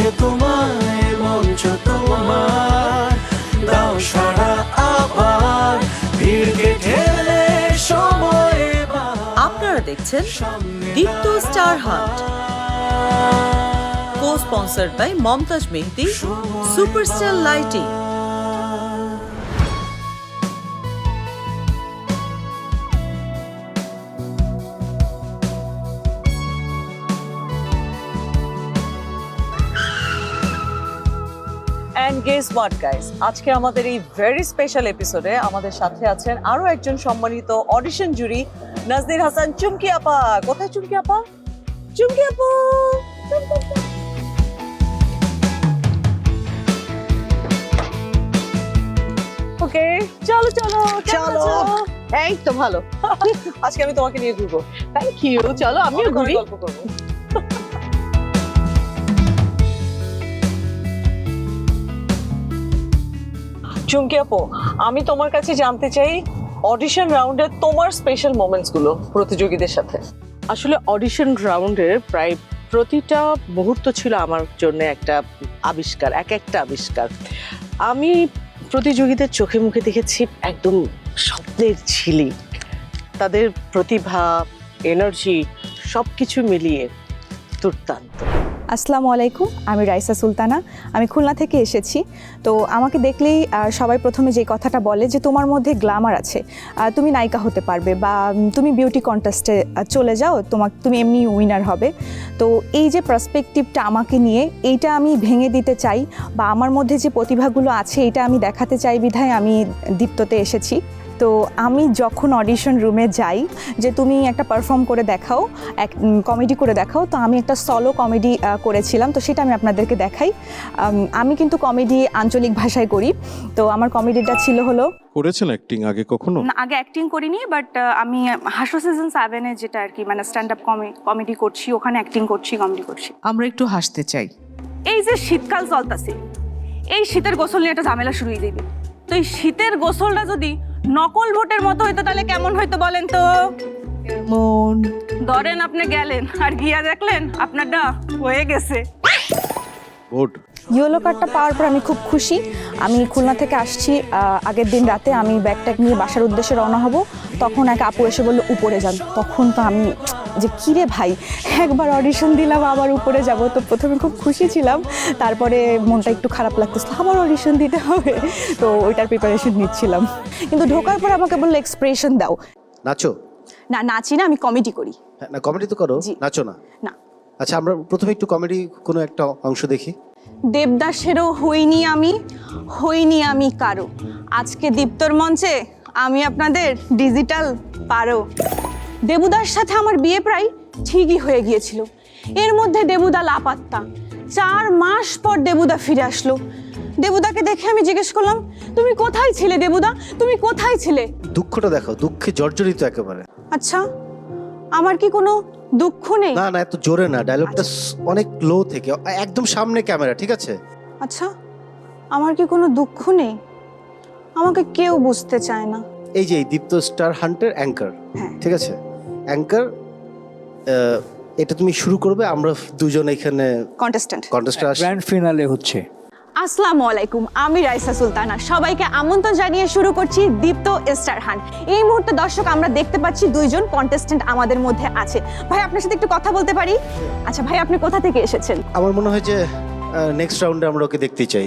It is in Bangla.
পেয়েছে তোমায়, মঞ্চ তোমার, দাও সারা আবার, ভিড়কে ঠেলে সময় এবার। আপনারা দেখছেন Deepto star hunt, co-sponsored by Momtaz Mehedi, superstar lighting. And guess what guys, আজকে আমাদের এই ভেরি স্পেশাল এপিসোডে আমাদের সাথে আছেন আরো একজন সম্মানিত অডিশন জুরি, নাজনীন হাসান চুমকি আপা। কোথায় চুমকি আপা? চুমকি আপু, ওকে চলো চলো চলো। এই তো ভালো। আজকে আমি তোমাকে নিয়ে ঘুরবো, থ্যাংক ইউ। চলো আমিও অনেক ঘুরি। গল্প করবো। চুমকি আপু, আমি তোমার কাছে জানতে চাই অডিশন রাউন্ডে তোমার স্পেশাল মোমেন্টস গুলো প্রতিযোগীদের সাথে। আসলে অডিশন রাউন্ডের প্রায় প্রতিটা মুহূর্ত ছিল আমার জন্য একটা আবিষ্কার, একটা আবিষ্কার। আমি প্রতিযোগীদের চোখে মুখে দেখেছি একদম স্বপ্নের ঝিলিক, তাদের প্রতিভা, এনার্জি সবকিছু মিলিয়ে দুর্দান্ত। আসসালামু আলাইকুম, আমি রাইসা সুলতানা, আমি খুলনা থেকে এসেছি। তো আমাকে দেখলেই সবাই প্রথমে যে কথাটা বলে যে তোমার মধ্যে গ্ল্যামার আছে, তুমি নায়িকা হতে পারবে বা তুমি বিউটি কন্টেস্টে চলে যাও, তুমি এমনি উইনার হবে। তো এই যে পার্সপেক্টিভটা আমাকে নিয়ে, এইটা আমি ভেঙে দিতে চাই বা আমার মধ্যে যে প্রতিভাগুলো আছে এটা আমি দেখাতে চাই বিধায় আমি দীপ্ততে এসেছি। তো আমি যখন অডিশন রুমে যাই যে তুমি একটা পারফর্ম করে দেখাও, কমেডি করে দেখাও, তো আমি একটা সলো কমেডি করেছিলাম, তো সেটা আমি আপনাদেরকে দেখাই। আমি কিন্তু কমেডি আঞ্চলিক ভাষায় করি। তো আমার কমেডিটা ছিল হলো, করেছেন অ্যাক্টিং আগে কখনো? না, আগে অ্যাক্টিং করিনি, বাট আমি হাসো সিজন 7-এ যেটা আর কি মানে স্ট্যান্ড আপ কমেডি করছি, ওখানে অ্যাক্টিং করছি, কমেডি করছি। আমরা একটু হাসতে চাই। এই যে শীতকাল চলতেছে, এই শীতের গোসল নিয়ে একটা ঝামেলা শুরু হয়ে যাবে। তো এই শীতের গোসলটা যদি নকল ভোটের মতো হইতো তাহলে কেমন হইতো বলেন তো? মন ধরেন আপনি গেলেন আর গিয়া দেখলেন আপনারটা হয়ে গেছে। ভোট ইয়েলো কার্ডটা পাওয়ার পর আমি খুব খুশি। আমি খুলনা থেকে আসছি, আগের দিন রাতে আমি ব্যাগ ট্যাগ নিয়ে বাসার উদ্দেশ্যে রওনা হব। তখন এক আপু এসে বললো উপরে যান। তখন তো আমি যে কিরে ভাই, একবার অডিশন দিলাম আবার উপরে যাব। তো প্রথমে খুব খুশি ছিলাম, তারপরে মনটা একটু খারাপ লাগতেছিল, আবার অডিশন দিতে হবে। তো ওইটার প্রিপারেশন নিচ্ছিলাম, কিন্তু ঢোকার পর আমাকে বললো এক্সপ্রেশন দাও। নাচো? না, নাচি না, আমি কমেডি করি। হ্যাঁ, না কমেডি তো করো, জি। নাচো না? না। আচ্ছা, আমরা প্রথমে একটু কমেডি কোনো একটা অংশ দেখি। দেবদাসেরও হইনি আমি কারো, আজকে দীপ্তর মঞ্চে আমি আপনাদের ডিজিটাল পারো। দেবুদার সাথে আমার বিয়ে প্রায় ঠিকই হয়ে গিয়েছিল, এর মধ্যে দেবুদা লাপাত্তা। 4 মাস পর দেবুদা ফিরে আসলো। দেবুদাকে দেখে আমি জিজ্ঞেস করলাম, তুমি কোথায় ছিলে দেবুদা, তুমি কোথায় ছিলে? দুঃখটা দেখাও, দুঃখে জর্জরিত একেবারে। আচ্ছা, আমার কি কোনো দুঃখ নেই? না না, এত জোরে না, ডায়লগটা অনেক লো থেকে, একদম সামনে ক্যামেরা, ঠিক আছে? আচ্ছা, আমার কি কোনো দুঃখ নেই? আমাকে কেউ বুঝতে চায় না। এই যে দীপ্ত স্টার হান্টের অ্যাঙ্কার, হ্যাঁ। ঠিক আছে? অ্যাঙ্কার, এটা তুমি শুরু করবে, আমরা দুজন এখানে কন্টেস্ট্যান্ট। গ্র্যান্ড ফিনালে হচ্ছে। আসসালামু আলাইকুম, আমি রাইসা সুলতানা, সবাইকে আমন্ত্রণ জানিয়ে শুরু করছি দীপ্ত স্টার হান্ট। এই মুহূর্তে দর্শক আমরা দেখতে পাচ্ছি 2 জন কন্টেস্ট্যান্ট আমাদের মধ্যে আছে। ভাই, আপনার সাথে একটু কথা বলতে পারি? আচ্ছা ভাই, আপনি কোথা থেকে এসেছেন? আমার মনে হয় যে নেক্সট রাউন্ডে আমরা ওকে দেখতে চাই।